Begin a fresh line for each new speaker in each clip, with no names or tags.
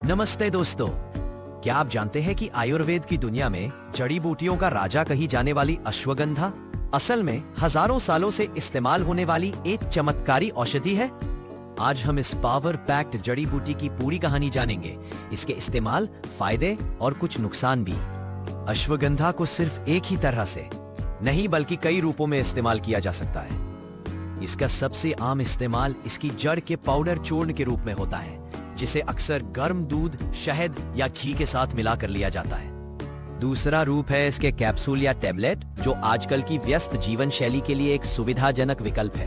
नमस्ते दोस्तों, क्या आप जानते हैं कि आयुर्वेद की दुनिया में जड़ी बूटियों का राजा कही जाने वाली अश्वगंधा असल में हजारों सालों से इस्तेमाल होने वाली एक चमत्कारी औषधि है। आज हम इस पावर पैक्ड जड़ी बूटी की पूरी कहानी जानेंगे, इसके इस्तेमाल, फायदे और कुछ नुकसान भी। अश्वगंधा को सिर्फ एक ही तरह से नहीं बल्कि कई रूपों में इस्तेमाल किया जा सकता है। इसका सबसे आम इस्तेमाल इसकी जड़ के पाउडर चूर्ण के रूप में होता है, जिसे अक्सर गर्म दूध, शहद या घी के साथ मिलाकर लिया जाता है। दूसरा रूप है इसके कैप्सूल या टैबलेट, जो आजकल की व्यस्त जीवन शैली के लिए एक सुविधाजनक विकल्प है।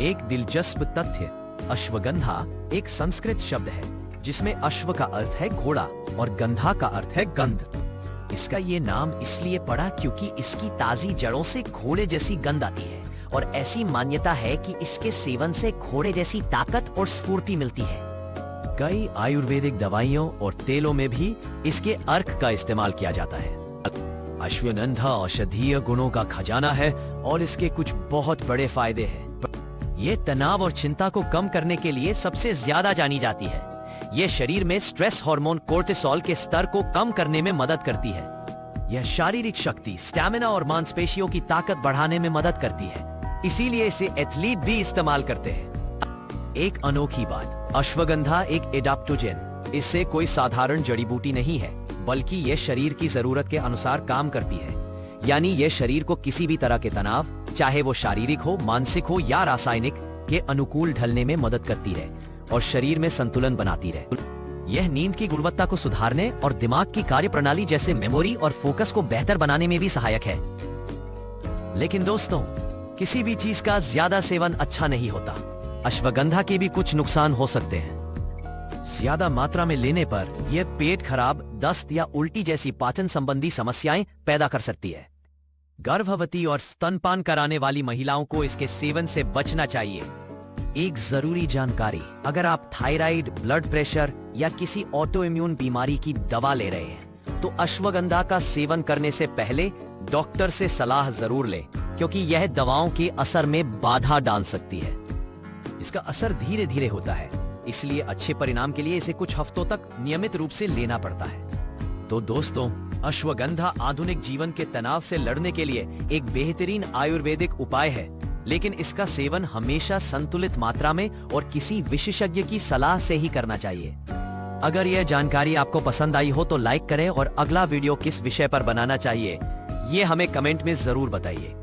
एक दिलचस्प तथ्य, अश्वगंधा एक संस्कृत शब्द है जिसमें अश्व का अर्थ है घोड़ा और गंधा का अर्थ है गंध। इसका ये नाम इसलिए पड़ा क्योंकि इसकी ताजी जड़ों से घोड़े जैसी गंध आती है और ऐसी मान्यता है कि इसके सेवन से घोड़े जैसी ताकत और स्फूर्ति मिलती है। कई आयुर्वेदिक दवाइयों और तेलों में भी इसके अर्क का इस्तेमाल किया जाता है। अश्वगंधा औषधीय गुणों का खजाना है और इसके कुछ बहुत बड़े फायदे हैं। ये तनाव और चिंता को कम करने के लिए सबसे ज्यादा जानी जाती है। यह शरीर में स्ट्रेस हार्मोन कोर्टिसोल के स्तर को कम करने में मदद करती है। यह शारीरिक शक्ति, स्टैमिना और मांसपेशियों की ताकत बढ़ाने में मदद करती है, इसीलिए इसे एथलीट भी इस्तेमाल करते हैं। एक अनोखी बात, अश्वगंधा एक एडाप्टोजेन, इससे कोई साधारण जड़ी बूटी नहीं है, बल्कि यह शरीर की जरूरत के अनुसार काम करती है। यानी यह शरीर को किसी भी तरह के तनाव, चाहे वो शारीरिक हो, मानसिक हो या रासायनिक, के अनुकूल ढलने में मदद करती है और शरीर में संतुलन बनाती रहे। यह नींद की गुणवत्ता को सुधारने और दिमाग की कार्यप्रणाली जैसे मेमोरी और फोकस को बेहतर बनाने में भी सहायक है। लेकिन दोस्तों, किसी भी चीज का ज्यादा सेवन अच्छा नहीं होता। अश्वगंधा के भी कुछ नुकसान हो सकते हैं। ज्यादा मात्रा में लेने पर यह पेट खराब, दस्त या उल्टी जैसी पाचन संबंधी समस्याएं पैदा कर सकती है। गर्भवती और स्तनपान कराने वाली महिलाओं को इसके सेवन से बचना चाहिए। एक जरूरी जानकारी, अगर आप थायराइड, ब्लड प्रेशर या किसी ऑटो इम्यून बीमारी की दवा ले रहे हैं तो अश्वगंधा का सेवन करने से पहले डॉक्टर से सलाह जरूर लें, क्योंकि यह दवाओं के असर में बाधा डाल सकती है। इसका असर धीरे धीरे होता है, इसलिए अच्छे परिणाम के लिए इसे कुछ हफ्तों तक नियमित रूप से लेना पड़ता है। तो दोस्तों, अश्वगंधा आधुनिक जीवन के तनाव से लड़ने के लिए एक बेहतरीन आयुर्वेदिक उपाय है, लेकिन इसका सेवन हमेशा संतुलित मात्रा में और किसी विशेषज्ञ की सलाह से ही करना चाहिए। अगर यह जानकारी आपको पसंद आई हो तो लाइक करें और अगला वीडियो किस विषय पर बनाना चाहिए, ये हमें कमेंट में जरूर बताइए।